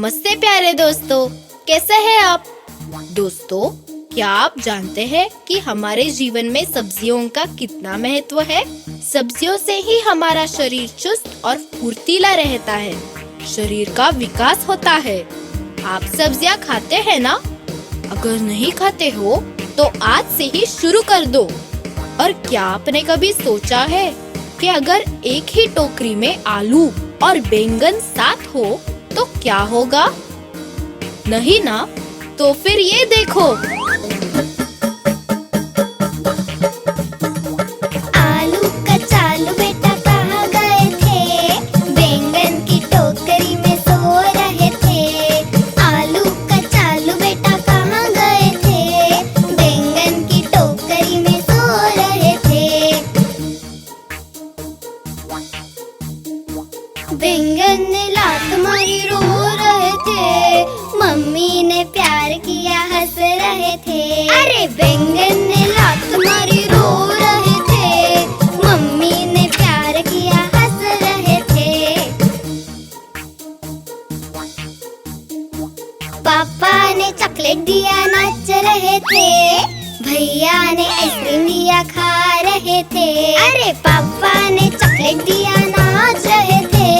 नमस्ते प्यारे दोस्तों, कैसे हैं आप? दोस्तों, क्या आप जानते हैं कि हमारे जीवन में सब्जियों का कितना महत्व है? सब्जियों से ही हमारा शरीर चुस्त और फुर्तीला रहता है, शरीर का विकास होता है। आप सब्जियां खाते हैं ना? अगर नहीं खाते हो तो आज से ही शुरू कर दो। और क्या आपने कभी सोचा है कि अगर एक ही टोकरी में आलू और बैंगन साथ हो तो क्या होगा? नहीं ना? तो फिर ये देखो, आलू कचालू बेटा कहाँ गए थे? बैंगन की टोकरी में सो रहे थे। आलू कचालू बेटा कहाँ गए थे? बैंगन की टोकरी में सो रहे थे। बैंगन ने लात मारी रो रहे थे। मम्मी ने प्यार किया हंस रहे थे। अरे बैंगन ने लात मारी रो रहे थे। मम्मी ने प्यार किया हंस रहे थे। पापा ने चॉकलेट दिया नाच रहे थे। भैया ने आइसक्रीम दिया खा रहे थे। अरे पापा ने चॉकलेट दिया नाच रहे थे।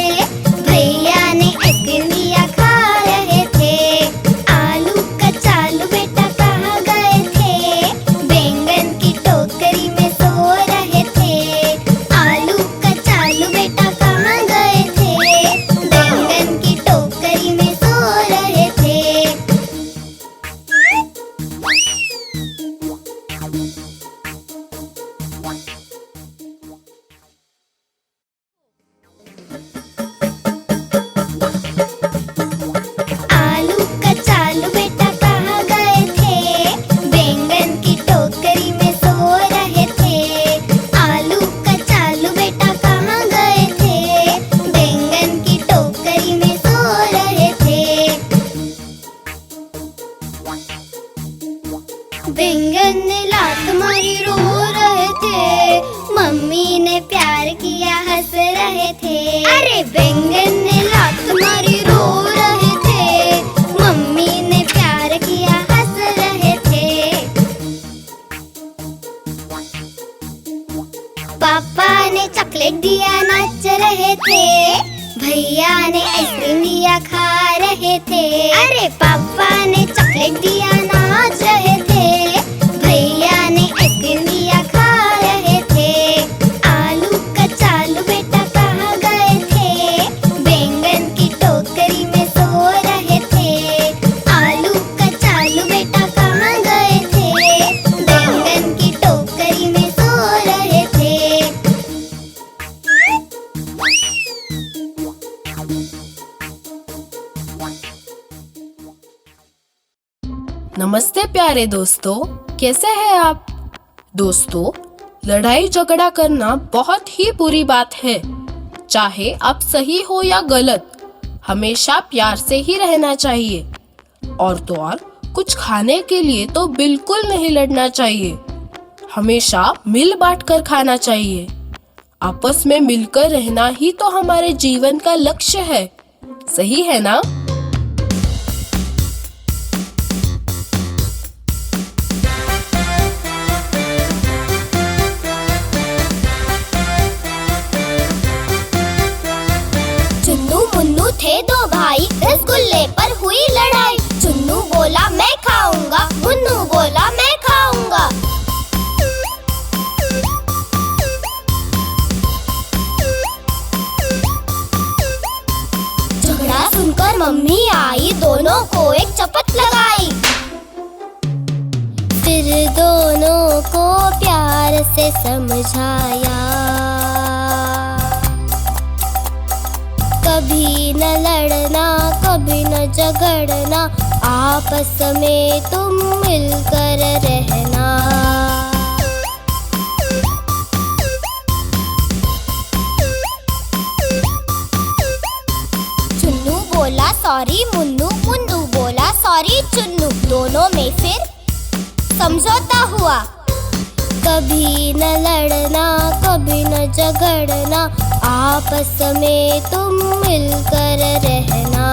भैया ने आइसक्रीम दिया खा रहे थे। आलू कचालू बेटा कहाँ गए थे? बैंगन की टोकरी में सो रहे थे। आलू कचालू बेटा कहाँ गए थे? बैंगन की टोकरी में सो रहे थे। आलू कचालू बेटा कहाँ गए थे? बैंगन की टोकरी में सो रहे थे। आलू कचालू बेटा कहाँ गए थे? बैंगन की टोकरी में सो रहे थे। बैंगन ने लात मारी रो रहे थे। मम्मी ने प्यार किया हंस रहे थे। अरे बैंगन ने लात मारी रो रहे थे। मम्मी ने प्यार किया हंस रहे थे। पापा ने चॉकलेट दिया नाच रहे थे। भैया ने आइसक्रीम दिया खा रहे थे। अरे पापा ने चॉकलेट दिया नाच रहे थे। भैया ने आइसक्रीम दिया खा रहे थे। आलू कचालू बेटा कहाँ गए थे? बैंगन की टोकरी में सो रहे थे। आलू कचालू बेटा कहाँ गए थे? बैंगन की टोकरी में सो रहे थे। नमस्ते प्यारे दोस्तों, कैसे हैं आप? दोस्तों, लड़ाई झगड़ा करना बहुत ही बुरी बात है। चाहे आप सही हो या गलत, हमेशा प्यार से ही रहना चाहिए। और तो और, कुछ खाने के लिए तो बिल्कुल नहीं लड़ना चाहिए। हमेशा मिल बांट कर खाना चाहिए। आपस में मिलकर रहना ही तो हमारे जीवन का लक्ष्य है। सही है ना? चुन्नू मुन्नू थे दो भाई, रसगुल्ले पर हुई लड़ाई। चुन्नू बोला मैं खाऊंगा, मुन्नू बोला मैं खाऊंगा। झगड़ा सुनकर मम्मी आई, दोनों को एक चपत लगाई। फिर दोनों को प्यार से समझाया। कभी न लड़ना, कभी न झगड़ना, आपस में तुम मिलकर रहना। चुन्नू बोला सॉरी मुन्नू, मुन्नू बोला सॉरी चुन्नू। दोनों में फिर समझौता हुआ। कभी न लड़ना, कभी न झगड़ना, आपस में तुम मिलकर रहना।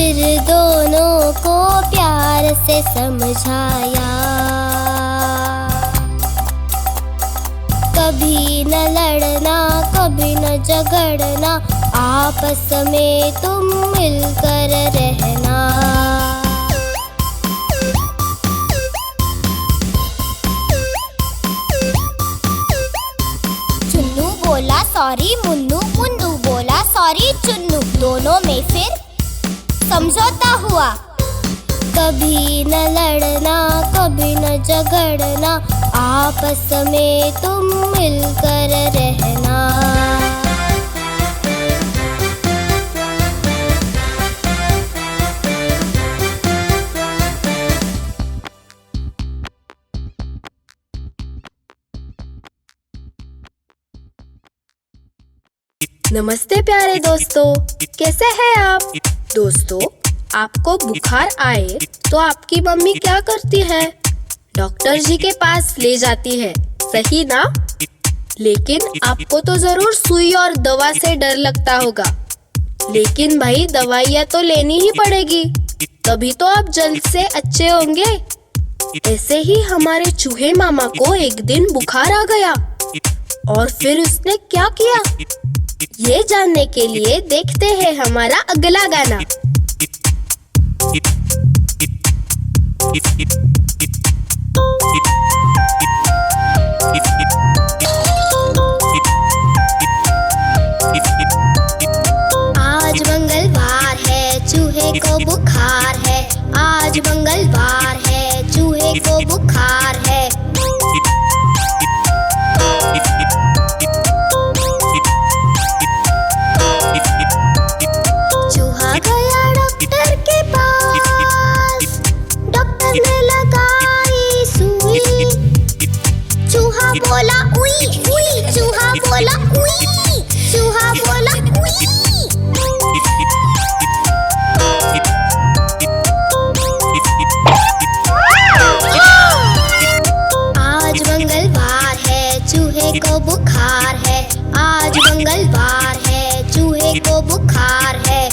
फिर दोनों को प्यार से समझाया। कभी न लड़ना, कभी न झगड़ना, आपस में तुम मिलकर रहना। चुन्नू बोला सॉरी मुन्नू, मुन्नू बोला सॉरी चुन्नू, दोनों में फिर समझौता हुआ। कभी न लड़ना, कभी न झगड़ना, आपस में तुम मिलकर रहना। नमस्ते प्यारे दोस्तों, कैसे हैं आप? दोस्तों, आपको बुखार आए तो आपकी मम्मी क्या करती है? डॉक्टर जी के पास ले जाती है, सही ना? लेकिन आपको तो जरूर सुई और दवा से डर लगता होगा। लेकिन भाई, दवाइयाँ तो लेनी ही पड़ेगी, तभी तो आप जल्द से अच्छे होंगे। ऐसे ही हमारे चूहे मामा को एक दिन बुखार आ गया और फिर उसने क्या किया, ये जानने के लिए देखते हैं हमारा अगला गाना। आज मंगलवार है, चूहे को बुखार है। आज मंगलवार है, चूहे को बुखार है। चूहा गया डॉक्टर के पास, डॉक्टर ने लगाई सुई। चूहा बोला उई उई, चूहा बोला उई, चूहा बोला उई। आज मंगलवार है, चूहे को बुखार है। आज मंगलवार है, चूहे को बुखार है।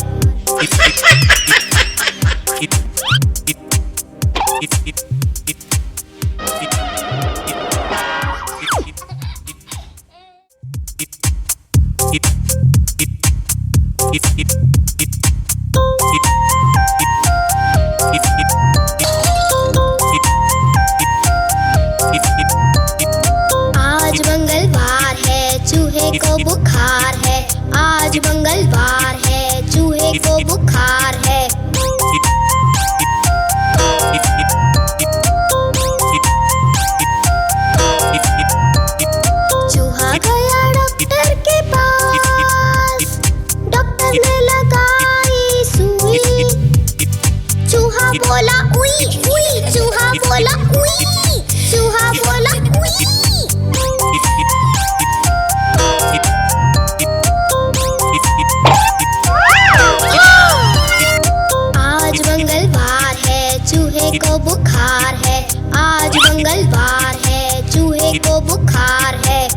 आज मंगलवार है, चूहे को बुखार है। आज मंगलवार है, चूहे को बुखार है। चूहा गया डॉक्टर के पास, डॉक्टर ने लगाई सुई। चूहा बोला उई उई, चूहा बोला उई, चूहा बोला उई। आज मंगलवार है, चूहे को बुखार है। आज मंगलवार है, चूहे को बुखार है।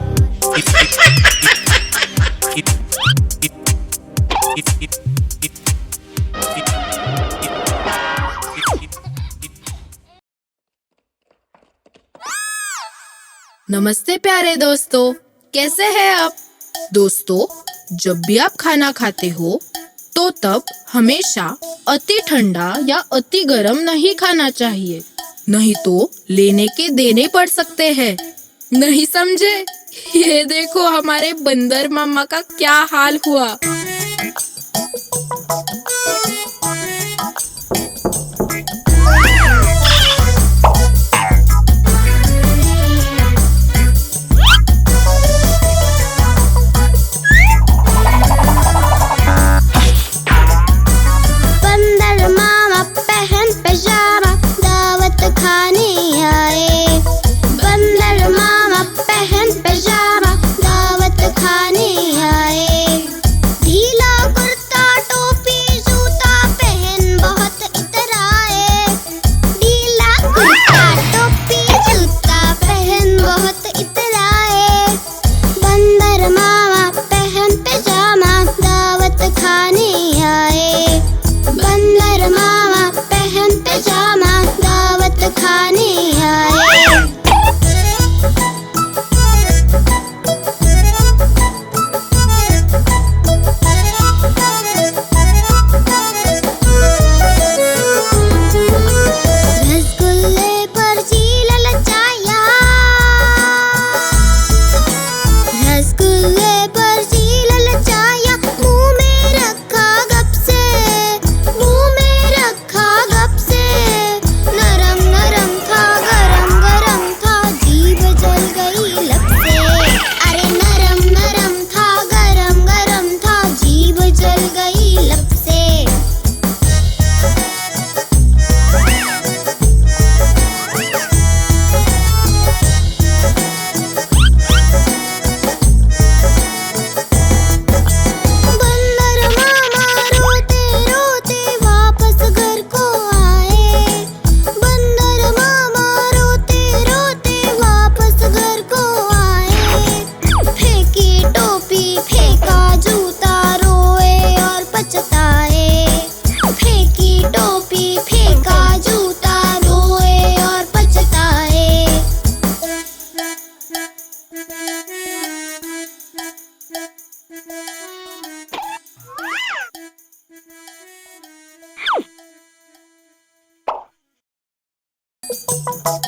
नमस्ते प्यारे दोस्तों, कैसे हैं आप? दोस्तों, जब भी आप खाना खाते हो तो तब हमेशा अति ठंडा या अति गर्म नहीं खाना चाहिए, नहीं तो लेने के देने पड़ सकते हैं। नहीं समझे? ये देखो हमारे बंदर मामा का क्या हाल हुआ। बंदर मामा पहन पैजामा, दावत खाने आए। बंदर मामा पहन पैजामा, दावत खाने आए। बंदर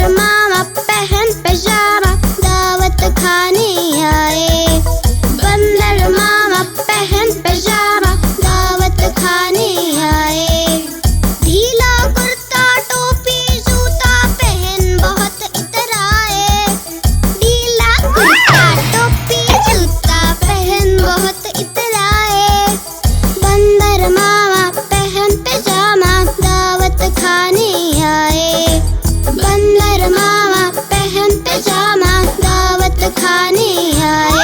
मामा पहन पैजामा दावत खाने आए। बंदर मामा पहन पैजामा दावत खाने आए। ढीला कुर्ता टोपी जूता पहन बहुत इतराए। ढीला कुर्ता टोपी जूता पहन बहुत इतराए। बंदर मामा पहन पैजामा दावत खाने आए। बंदर मामा पहन पैजामा दावत खाने आए।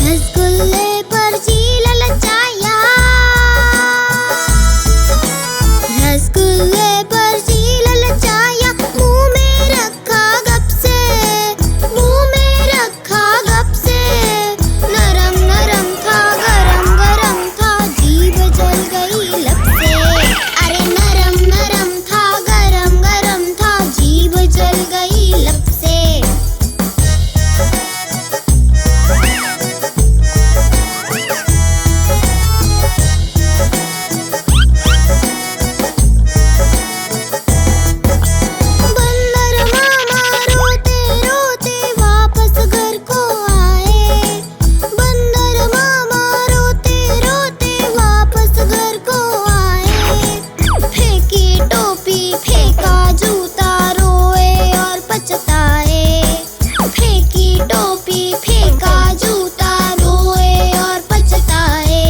रसगुल्ले पर जी ललचाया। रसगुल्ले पर जी ललचाया। मुंह में रखा गप से। मुंह में रखा गप से। नरम नरम था गरम गरम था जीभ जल गई लब से। अरे नरम नरम था गरम गरम था जीभ जल गई लब से। बंदर मामा रोते रोते वापस घर को आए। बंदर मामा रोते रोते वापस घर को आए। फेंकी टोपी फेंका जूता रोए और पछताए। फेंकी टोपी फेंका जूता रोए और पछताए।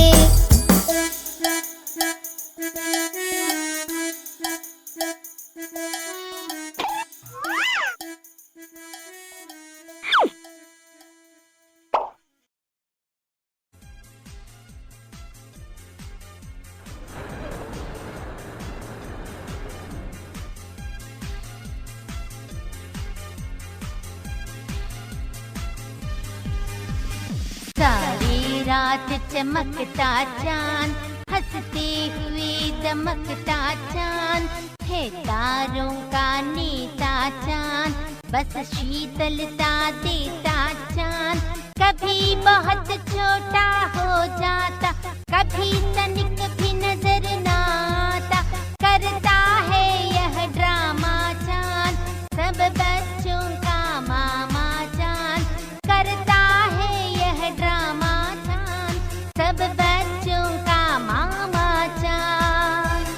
सारी रात चमकता चांद, हंसते हुए दमकता चांद, है तारों का नेता चांद, बस शीतलता देता चांद। कभी बहुत छोटा हो जाता, कभी तनिक भी नजर ना आता, करता है यह ड्रामा चांद, सब बच्चों का मामा चांद, करता है यह ड्रामा चांद, सब बच्चों का मामा चांद।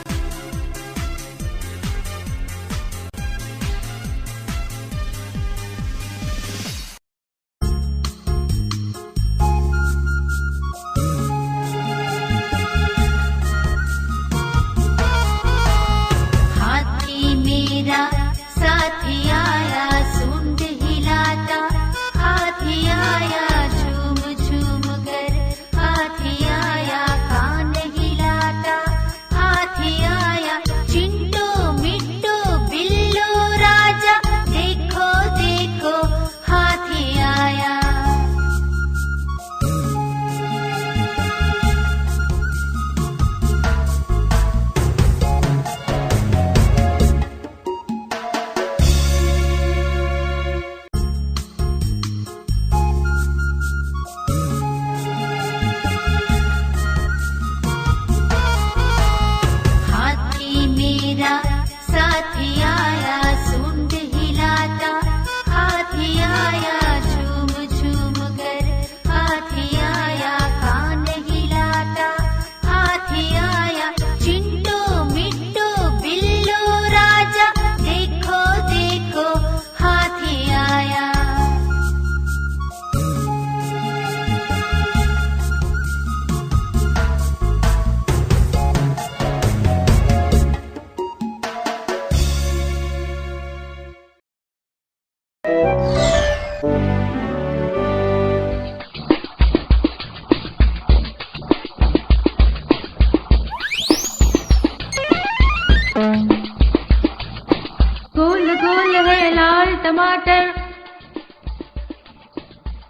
टमाटर,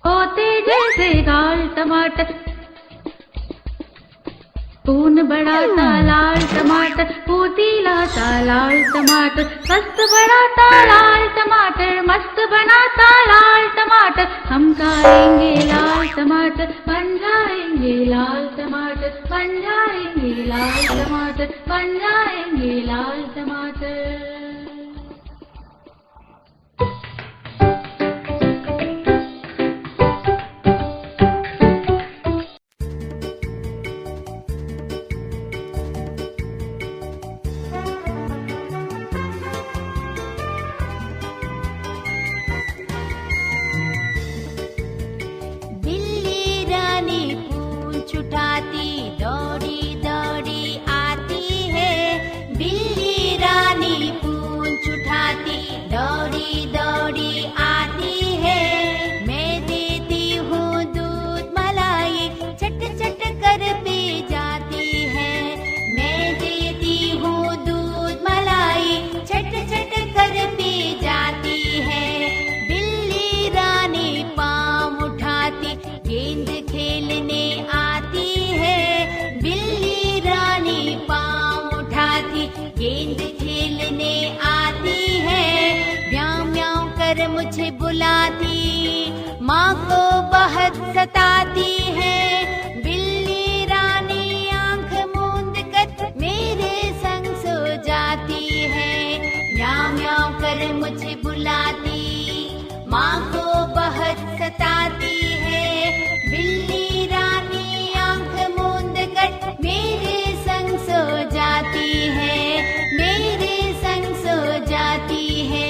होते जैसे लाल टमाटर। खून बड़ा सा लाल टमाटर, फुर्तीला सा लाल टमाटर, मस्त बड़ा सा लाल टमाटर, मस्त बना सा लाल टमाटर। हम खाएंगे लाल टमाटर, बन जाएंगे लाल टमाटर, बन जाएंगे लाल टमाटर, बन जाएंगे लाल टमाटर। दौड़ी दौड़ी आती है, बिल्ली रानी पूंछ उठाती दौड़ी दौड़ी आती है। मैं देती हूँ दूध मलाई, चट चट कर पी जाती है। मैं देती हूँ दूध मलाई, चट चट कर पी जाती है। बिल्ली रानी पाँव उठाती गेंद खेलने आती है। बिल्ली रानी पाँव उठाती गेंद खेलने आती है। म्याऊं म्याऊं कर मुझे बुलाती, माँ को बहुत सताती है। बिल्ली रानी आंख मूंद कर मेरे संग सो जाती है। म्याऊं म्याऊं कर मुझे बुलाती, माँ को बहुत सताती है। बिल्ली रानी आंख मूंद कर मेरे संग सो जाती है, मेरे संग सो जाती है,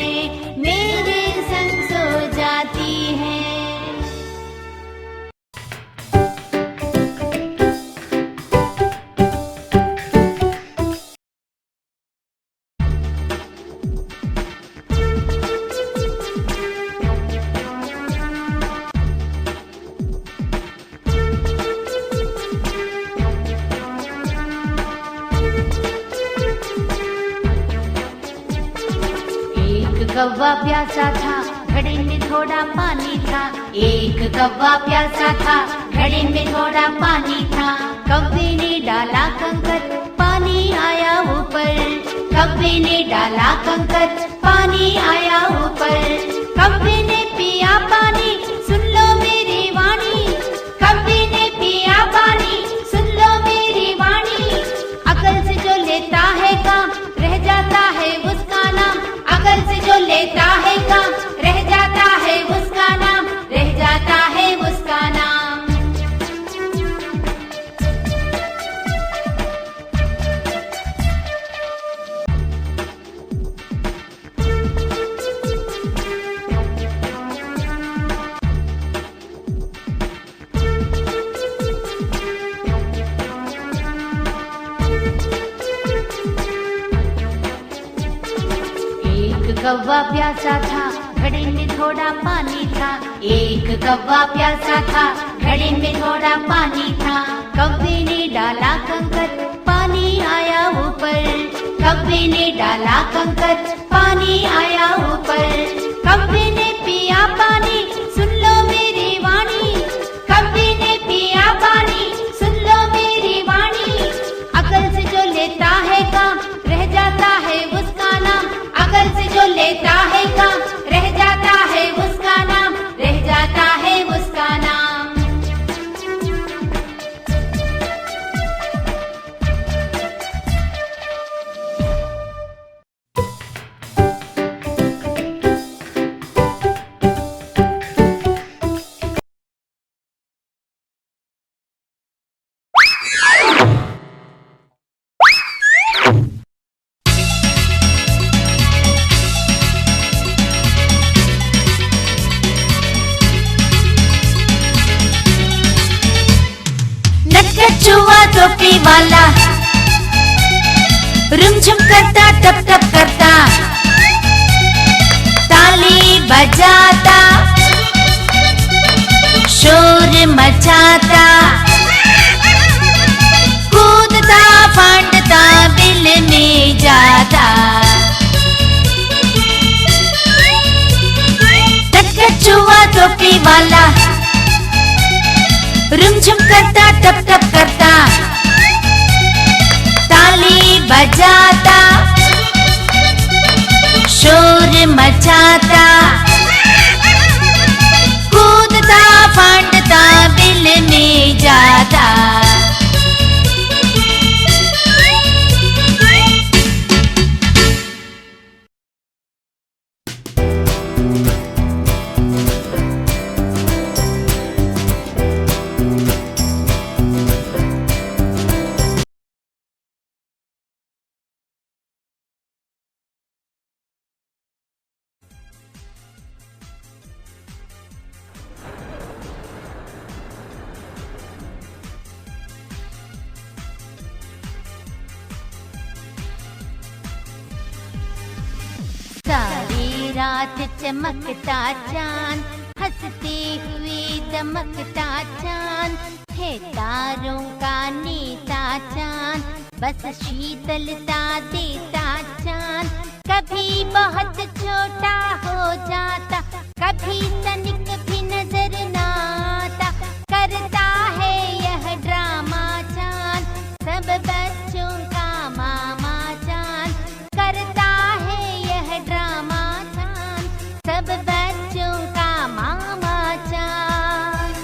मेरे संग सो जाती है। कौवा प्यासा था, घड़े में थोड़ा पानी था। एक कौवा प्यासा था, घड़े में थोड़ा पानी था। कौवे ने डाला कंकर, पानी आया ऊपर। कौवे ने डाला कंकर, पानी आया ऊपर। कौवे ने पिया पानी, सुन लो मेरी वाणी। कौवे ने पिया पानी, सुन लो मेरी वाणी। अकल से जो लेता है काम, रह जाता है उसका नाम। अकल से जो लेता है काम, रह जाता है उसका नाम, रह जाता है उसका नाम। कौवा प्यासा था, घड़े में थोड़ा पानी था। एक कौवा प्यासा था, घड़े में थोड़ा पानी था। कौवे ने डाला कंकर, पानी आया ऊपर। कौवे ने डाला कंकर, पानी आया ऊपर। कौवे ने पिया पानी, सुन लो मेरी वाणी। कौवे ने पिया पानी, सुन लो मेरी वाणी। अकल से जो लेता है काम, रह जाता है उसका नाम। अकल से जो लेता है काम, रह जाता है उसका नाम, रह जाता है उसका नाम। चुआ टोपी वाला रुमझुम करता, टप टप करता, ताली बजाता, शोर मचाता, कूदता फांडता, बिल में जाता। जलेबी वाला, रुमझुम करता टप टप करता, ताली बजाता, शोर मचाता, कूदता फांडता बिल में जाता। सारी रात चमकता चांद, हंसते हुए दमकता चांद, है तारों का नेता चांद, बस शीतलता देता चांद। कभी बहुत छोटा हो जाता, कभी तनिक भी नजर न आता, करता है यह ड्रामा चांद, सब बच्चों का मामा चांद, करता है यह ड्रामा चांद, सब बच्चों का मामा चांद।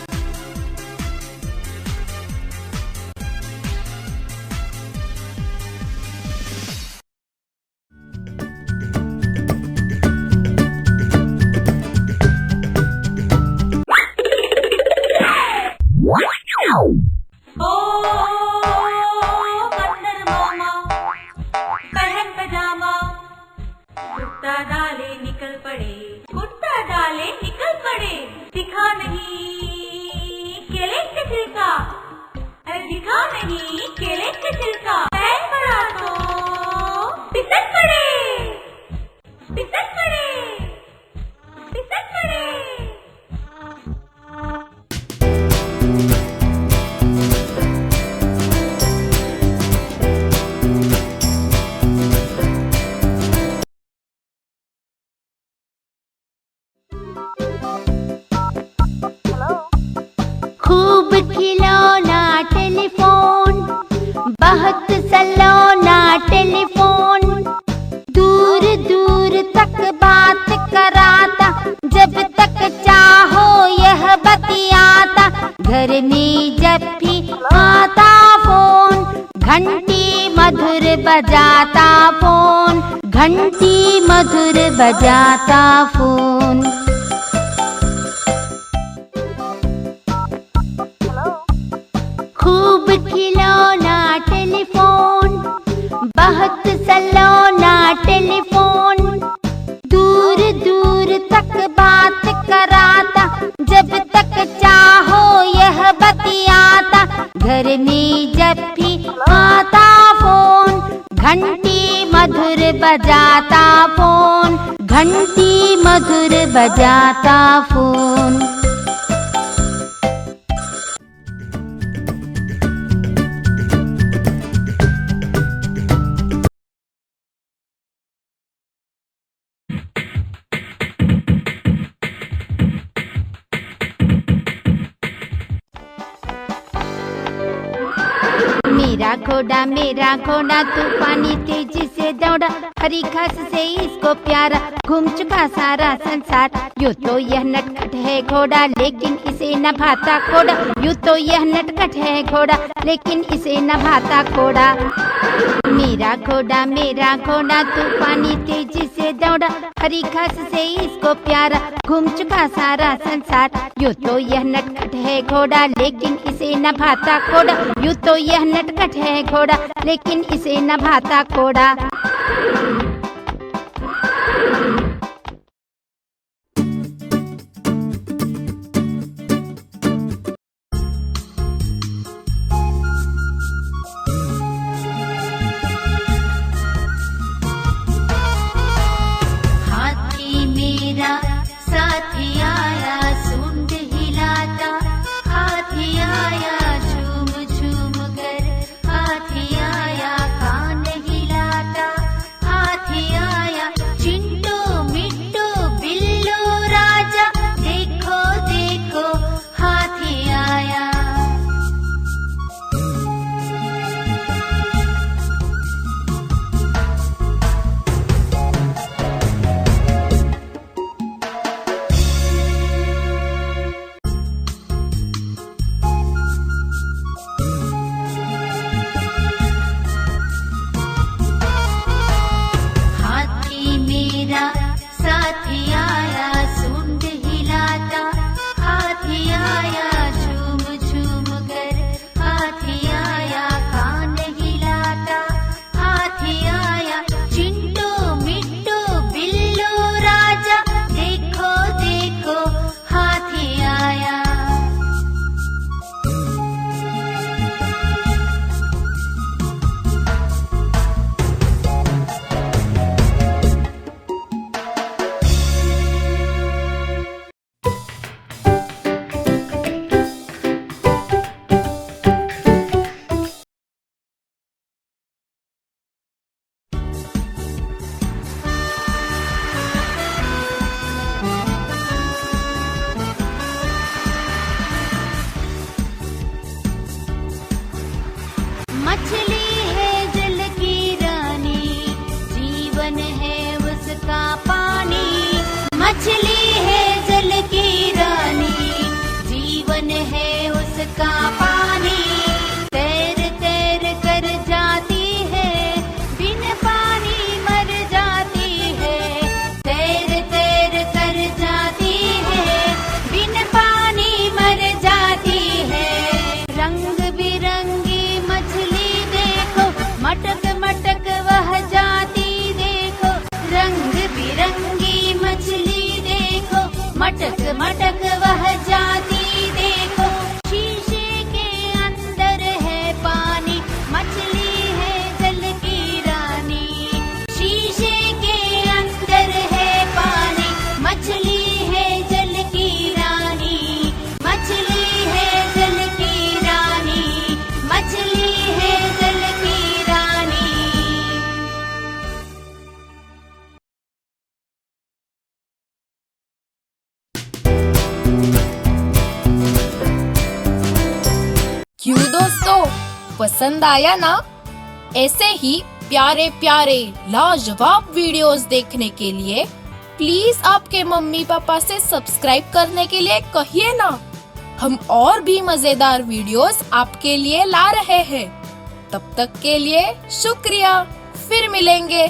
कुत्ता डाले निकल पड़े, कुत्ता डाले निकल पड़े, दिखा नहीं केले के छिलका, दिखा नहीं केले के छिलका, पैर पड़ा तो पिसक पड़े, पिसक पड़े, पिसक पड़े। खूब खिलौना टेलीफोन, बहुत सलोना टेलीफोन, दूर दूर तक बात कराता, जब तक चाहो यह बतियाता, घर में जब भी आता फोन, घंटी मधुर बजाता फोन, घंटी मधुर बजाता फोन। खूब खिलौना टेलीफोन, बहुत सलोना टेलीफोन, दूर दूर तक बात कराता, जब तक चाहो यह बतियाता, घर में जब भी आता फोन, घंटी मधुर बजाता फोन, घंटी मधुर बजाता फोन। मेरा घोड़ा तूफानी तेजी से दौड़ा, हरी घास से इसको प्यारा, घूम चुका सारा संसार। यूँ तो यह नटखट है घोड़ा, लेकिन इसे न भाता घोड़ा, यूँ तो यह नटखट है घोड़ा, लेकिन इसे न भाता घोड़ा। मेरा घोड़ा तूफानी तेजी से दौड़ा, हरी घास से इसको प्यारा, घूम चुका सारा संसार। यूँ तो यह नटखट है घोड़ा, लेकिन इसे न भाता घोड़ा, यूँ तो यह नटखट है घोड़ा, लेकिन इसे न भाता घोड़ा। जीवन है उसका पानी, मछली है जल की रानी, जीवन है उसका पानी। तैर तैर कर जाती है, बिन पानी मर जाती है। तैर तैर कर जाती है, बिन पानी मर जाती है। रंग बिरंगी मछली देखो, मटक मटक वह जाती देखो। रंग बिरंगी मछली देखो, मटक मटक वह जाती देखो। शीशे के अंदर है पानी, मछली है जल की रानी। शीशे के अंदर है पानी, मछली है जल की रानी। मछली है जल की रानी, मछली है जल की रानी। क्यों दोस्तों, पसंद आया ना? ऐसे ही प्यारे प्यारे लाजवाब वीडियोस देखने के लिए प्लीज आपके मम्मी पापा से सब्सक्राइब करने के लिए कहिए ना। हम और भी मजेदार वीडियोस आपके लिए ला रहे हैं। तब तक के लिए शुक्रिया, फिर मिलेंगे।